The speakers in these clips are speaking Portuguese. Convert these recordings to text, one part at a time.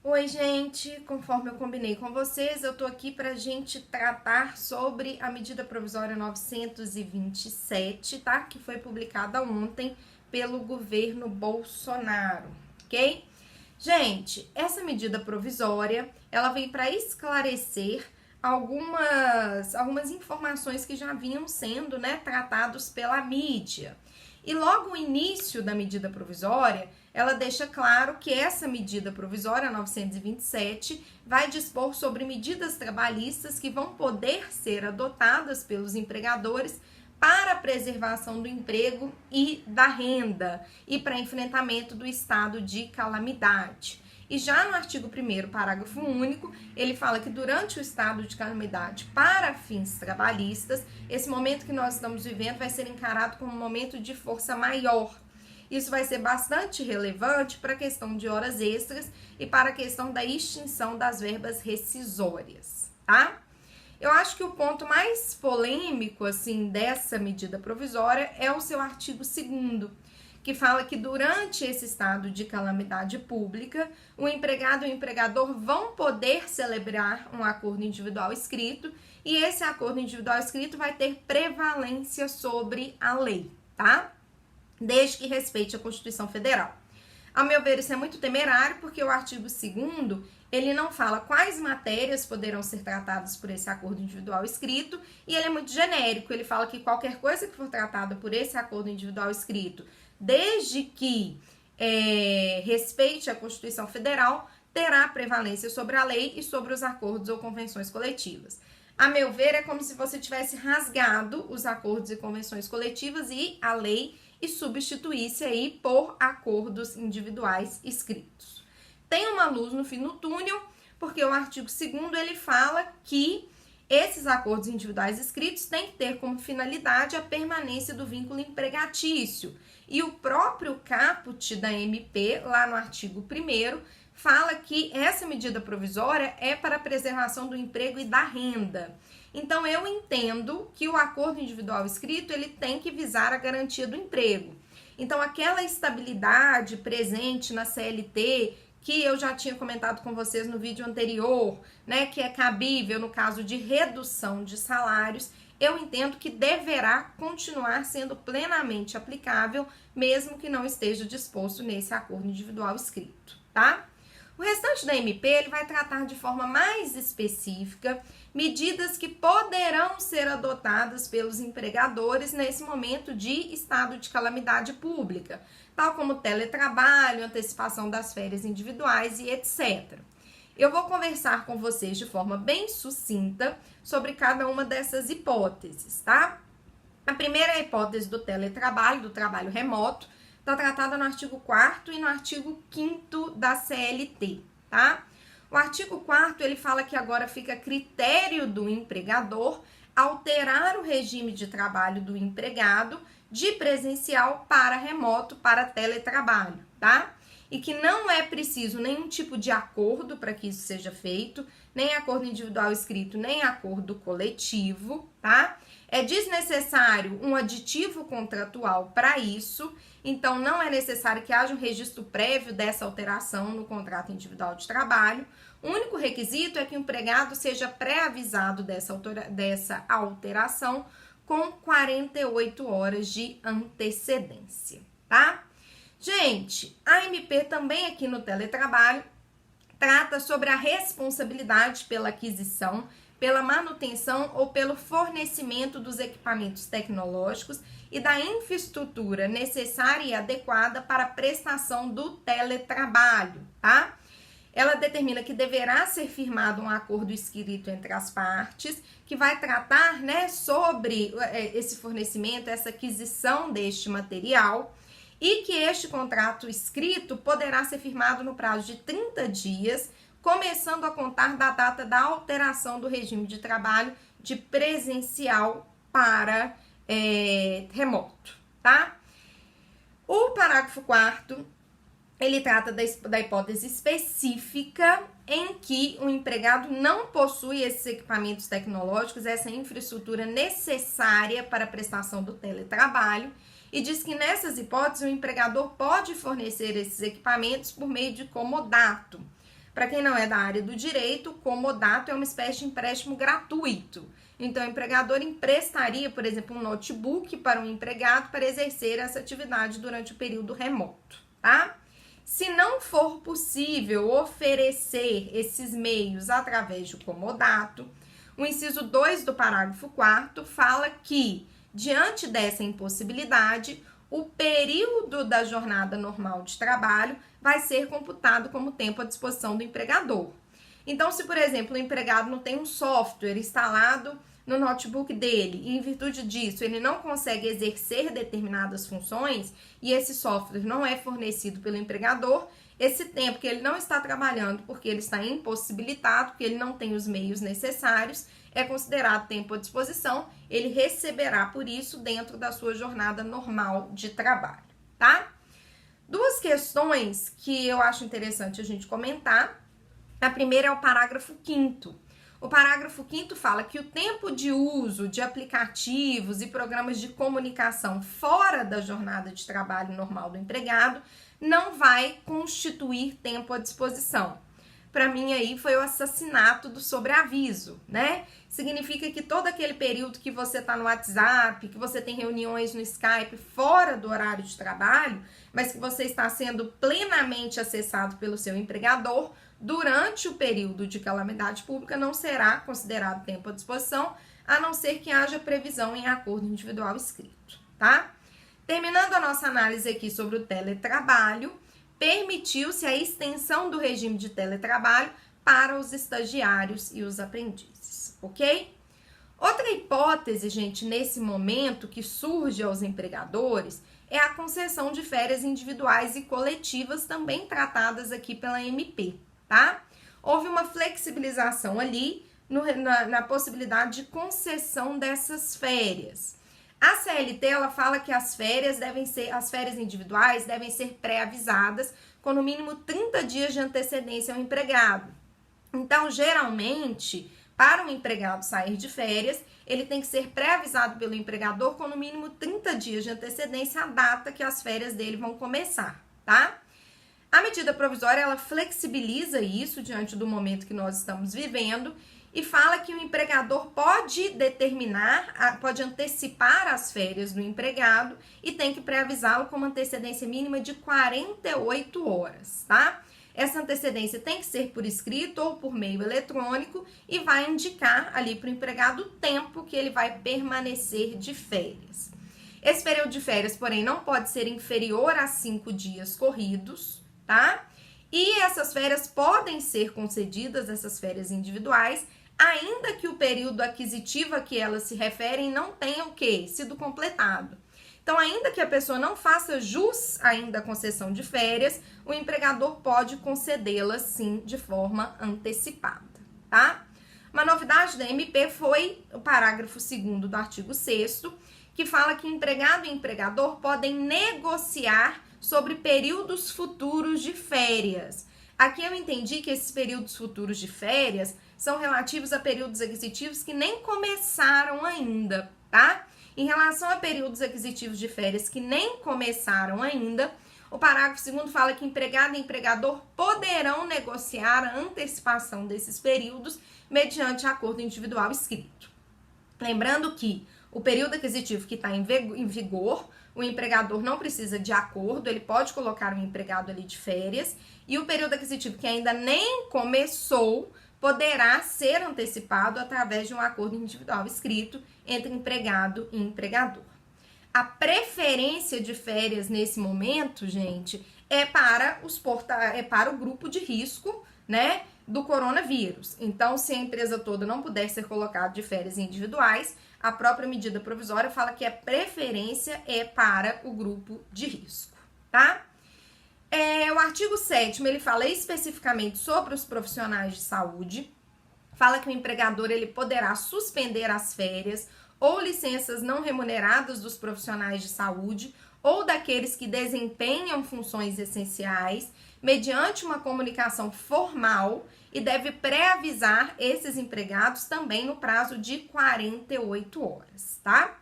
Oi, gente, conforme eu combinei com vocês, eu tô aqui pra gente tratar sobre a medida provisória 927, tá? Que foi publicada ontem pelo governo Bolsonaro, ok? Gente, essa medida provisória, ela vem para esclarecer algumas informações que já vinham sendo, né, tratados pela mídia. E logo o início da medida provisória, ela deixa claro que essa medida provisória 927 vai dispor sobre medidas trabalhistas que vão poder ser adotadas pelos empregadores para a preservação do emprego e da renda e para enfrentamento do estado de calamidade. E já no artigo 1º, parágrafo único, ele fala que durante o estado de calamidade para fins trabalhistas, esse momento que nós estamos vivendo vai ser encarado como um momento de força maior. Isso vai ser bastante relevante para a questão de horas extras e para a questão da extinção das verbas rescisórias, tá? Eu acho que o ponto mais polêmico, assim, dessa medida provisória é o seu artigo 2º, que fala que durante esse estado de calamidade pública, o empregado e o empregador vão poder celebrar um acordo individual escrito e esse acordo individual escrito vai ter prevalência sobre a lei, tá? Desde que respeite a Constituição Federal. A meu ver, isso é muito temerário, porque o artigo 2º, ele não fala quais matérias poderão ser tratadas por esse acordo individual escrito, e ele é muito genérico, ele fala que qualquer coisa que for tratada por esse acordo individual escrito, desde que respeite a Constituição Federal, terá prevalência sobre a lei e sobre os acordos ou convenções coletivas. A meu ver, é como se você tivesse rasgado os acordos e convenções coletivas e a lei e substituísse aí por acordos individuais escritos. Tem uma luz no fim do túnel, porque o artigo 2º ele fala que esses acordos individuais escritos têm que ter como finalidade a permanência do vínculo empregatício. E o próprio caput da MP, lá no artigo 1º, fala que essa medida provisória é para a preservação do emprego e da renda. Então, eu entendo que o acordo individual escrito, ele tem que visar a garantia do emprego. Então, aquela estabilidade presente na CLT, que eu já tinha comentado com vocês no vídeo anterior, né, que é cabível no caso de redução de salários, eu entendo que deverá continuar sendo plenamente aplicável, mesmo que não esteja disposto nesse acordo individual escrito, tá? O restante da MP ele vai tratar de forma mais específica medidas que poderão ser adotadas pelos empregadores nesse momento de estado de calamidade pública, tal como teletrabalho, antecipação das férias individuais e etc. Eu vou conversar com vocês de forma bem sucinta sobre cada uma dessas hipóteses, tá? A primeira é a hipótese do teletrabalho, do trabalho remoto, está tratada no artigo 4º e no artigo 5º da CLT, tá? O artigo 4º, ele fala que agora fica a critério do empregador alterar o regime de trabalho do empregado de presencial para remoto, para teletrabalho, tá? E que não é preciso nenhum tipo de acordo para que isso seja feito, nem acordo individual escrito, nem acordo coletivo, tá? É desnecessário um aditivo contratual para isso, então não é necessário que haja um registro prévio dessa alteração no contrato individual de trabalho. O único requisito é que o empregado seja pré-avisado dessa alteração com 48 horas de antecedência, tá? Gente, a MP também aqui no teletrabalho trata sobre a responsabilidade pela aquisição, pela manutenção ou pelo fornecimento dos equipamentos tecnológicos e da infraestrutura necessária e adequada para a prestação do teletrabalho, tá? Ela determina que deverá ser firmado um acordo escrito entre as partes, que vai tratar, né, sobre esse fornecimento, essa aquisição deste material, e que este contrato escrito poderá ser firmado no prazo de 30 dias, começando a contar da data da alteração do regime de trabalho de presencial para remoto, tá? O parágrafo 4º, ele trata da hipótese específica em que o empregado não possui esses equipamentos tecnológicos, essa infraestrutura necessária para a prestação do teletrabalho, e diz que nessas hipóteses o empregador pode fornecer esses equipamentos por meio de comodato. Para quem não é da área do direito, o comodato é uma espécie de empréstimo gratuito. Então, o empregador emprestaria, por exemplo, um notebook para um empregado para exercer essa atividade durante o período remoto, tá? Se não for possível oferecer esses meios através do comodato, o inciso 2 do parágrafo 4º fala que, diante dessa impossibilidade, o período da jornada normal de trabalho vai ser computado como tempo à disposição do empregador. Então, se, por exemplo, o empregado não tem um software instalado no notebook dele e, em virtude disso, ele não consegue exercer determinadas funções e esse software não é fornecido pelo empregador, esse tempo que ele não está trabalhando porque ele está impossibilitado, porque ele não tem os meios necessários, é considerado tempo à disposição, ele receberá por isso dentro da sua jornada normal de trabalho, tá? Duas questões que eu acho interessante a gente comentar. A primeira é o parágrafo 5º. O parágrafo 5º fala que o tempo de uso de aplicativos e programas de comunicação fora da jornada de trabalho normal do empregado não vai constituir tempo à disposição. Para mim aí foi o assassinato do sobreaviso, né? Significa que todo aquele período que você está no WhatsApp, que você tem reuniões no Skype fora do horário de trabalho, mas que você está sendo plenamente acessado pelo seu empregador, durante o período de calamidade pública não será considerado tempo à disposição, a não ser que haja previsão em acordo individual escrito, tá? Terminando a nossa análise aqui sobre o teletrabalho, permitiu-se a extensão do regime de teletrabalho para os estagiários e os aprendizes, ok? Outra hipótese, gente, nesse momento que surge aos empregadores é a concessão de férias individuais e coletivas, também tratadas aqui pela MP, tá? Houve uma flexibilização ali na possibilidade de concessão dessas férias. A CLT, ela fala que as férias individuais devem ser pré-avisadas com no mínimo 30 dias de antecedência ao empregado. Então, geralmente, para um empregado sair de férias, ele tem que ser pré-avisado pelo empregador com no mínimo 30 dias de antecedência à data que as férias dele vão começar, tá? A medida provisória, ela flexibiliza isso diante do momento que nós estamos vivendo e fala que o empregador pode pode antecipar as férias do empregado e tem que pré-avisá-lo com uma antecedência mínima de 48 horas, tá? Essa antecedência tem que ser por escrito ou por meio eletrônico e vai indicar ali para o empregado o tempo que ele vai permanecer de férias. Esse período de férias, porém, não pode ser inferior a 5 dias corridos, tá? E essas férias podem ser concedidas, essas férias individuais, ainda que o período aquisitivo a que elas se referem não tenha o quê? Sido completado. Então, ainda que a pessoa não faça jus ainda à concessão de férias, o empregador pode concedê-las sim de forma antecipada, tá? Uma novidade da MP foi o parágrafo 2º do artigo 6º, que fala que empregado e empregador podem negociar sobre períodos futuros de férias. Aqui eu entendi que esses períodos futuros de férias são relativos a períodos aquisitivos que nem começaram ainda, tá? Em relação a períodos aquisitivos de férias que nem começaram ainda, o parágrafo 2º fala que empregado e empregador poderão negociar a antecipação desses períodos mediante acordo individual escrito. Lembrando que o período aquisitivo que está em vigor, o empregador não precisa de acordo, ele pode colocar o empregado ali de férias, e o período aquisitivo que ainda nem começou poderá ser antecipado através de um acordo individual escrito entre empregado e empregador. A preferência de férias nesse momento, gente, é para o grupo de risco, né, do coronavírus. Então, se a empresa toda não puder ser colocada de férias individuais, a própria medida provisória fala que a preferência é para o grupo de risco, tá? O artigo 7º, ele fala especificamente sobre os profissionais de saúde, fala que o empregador ele poderá suspender as férias ou licenças não remuneradas dos profissionais de saúde ou daqueles que desempenham funções essenciais, mediante uma comunicação formal, e deve pré-avisar esses empregados também no prazo de 48 horas, tá?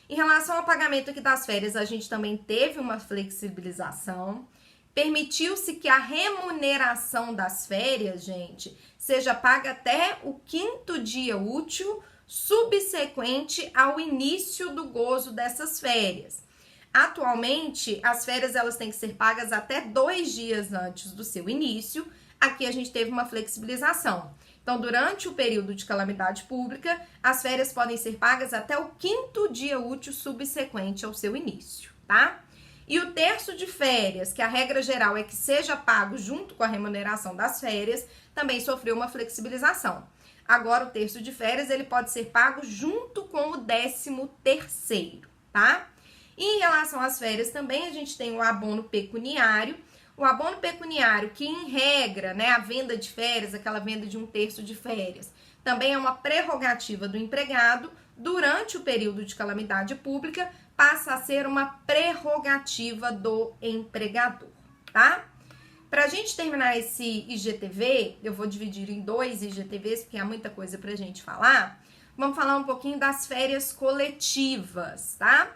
Em relação ao pagamento aqui das férias, a gente também teve uma flexibilização. permitiu-se que a remuneração das férias, gente, seja paga até o 5º dia útil subsequente ao início do gozo dessas férias. Atualmente, as férias elas têm que ser pagas até 2 dias antes do seu início. Aqui a gente teve uma flexibilização. Então, durante o período de calamidade pública, as férias podem ser pagas até o 5º dia útil subsequente ao seu início, tá? E o terço de férias, que a regra geral é que seja pago junto com a remuneração das férias, também sofreu uma flexibilização. Agora, o terço de férias, ele pode ser pago junto com o 13º, tá? E em relação às férias também, a gente tem o abono pecuniário. O abono pecuniário, que em regra, né, a venda de férias, aquela venda de 1/3 de férias, também é uma prerrogativa do empregado, durante o período de calamidade pública, passa a ser uma prerrogativa do empregador, tá? Pra gente terminar esse IGTV, eu vou dividir em 2 IGTVs, porque há muita coisa pra gente falar. Vamos falar um pouquinho das férias coletivas, tá?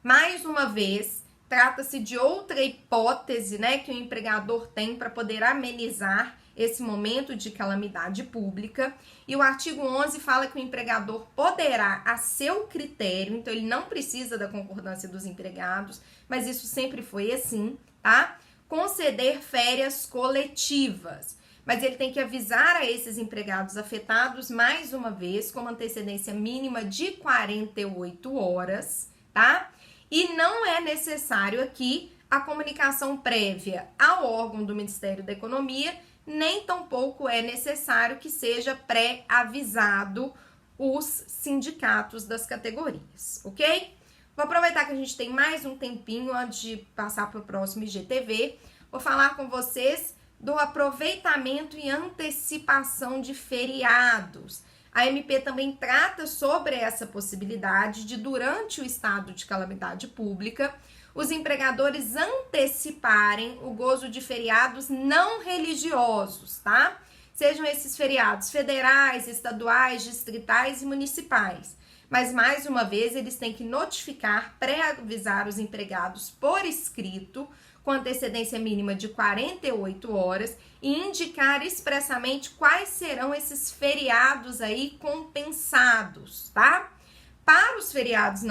Mais uma vez, trata-se de outra hipótese, né, que o empregador tem para poder amenizar esse momento de calamidade pública. E o artigo 11 fala que o empregador poderá, a seu critério, então ele não precisa da concordância dos empregados, mas isso sempre foi assim, tá? Conceder férias coletivas. Mas ele tem que avisar a esses empregados afetados, mais uma vez, com uma antecedência mínima de 48 horas, tá? E não é necessário aqui a comunicação prévia ao órgão do Ministério da Economia, nem tampouco é necessário que seja pré-avisado os sindicatos das categorias, ok? Vou aproveitar que a gente tem mais um tempinho antes de passar para o próximo IGTV. Vou falar com vocês do aproveitamento e antecipação de feriados. A MP também trata sobre essa possibilidade de, durante o estado de calamidade pública, os empregadores anteciparem o gozo de feriados não religiosos, tá? Sejam esses feriados federais, estaduais, distritais e municipais. Mas, mais uma vez, eles têm que notificar, pré-avisar os empregados por escrito, com antecedência mínima de 48 horas, e indicar expressamente quais serão esses feriados aí compensados, tá? Para os feriados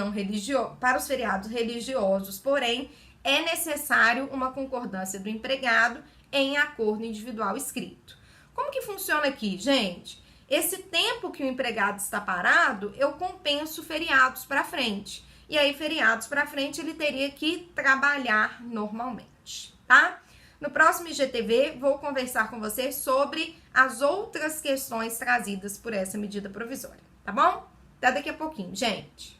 religiosos, porém, é necessário uma concordância do empregado em acordo individual escrito. Como que funciona aqui, gente? Esse tempo que o empregado está parado, eu compenso feriados para frente. E aí, feriados para frente, ele teria que trabalhar normalmente, tá? No próximo IGTV, vou conversar com vocês sobre as outras questões trazidas por essa medida provisória, tá bom? Até daqui a pouquinho, gente.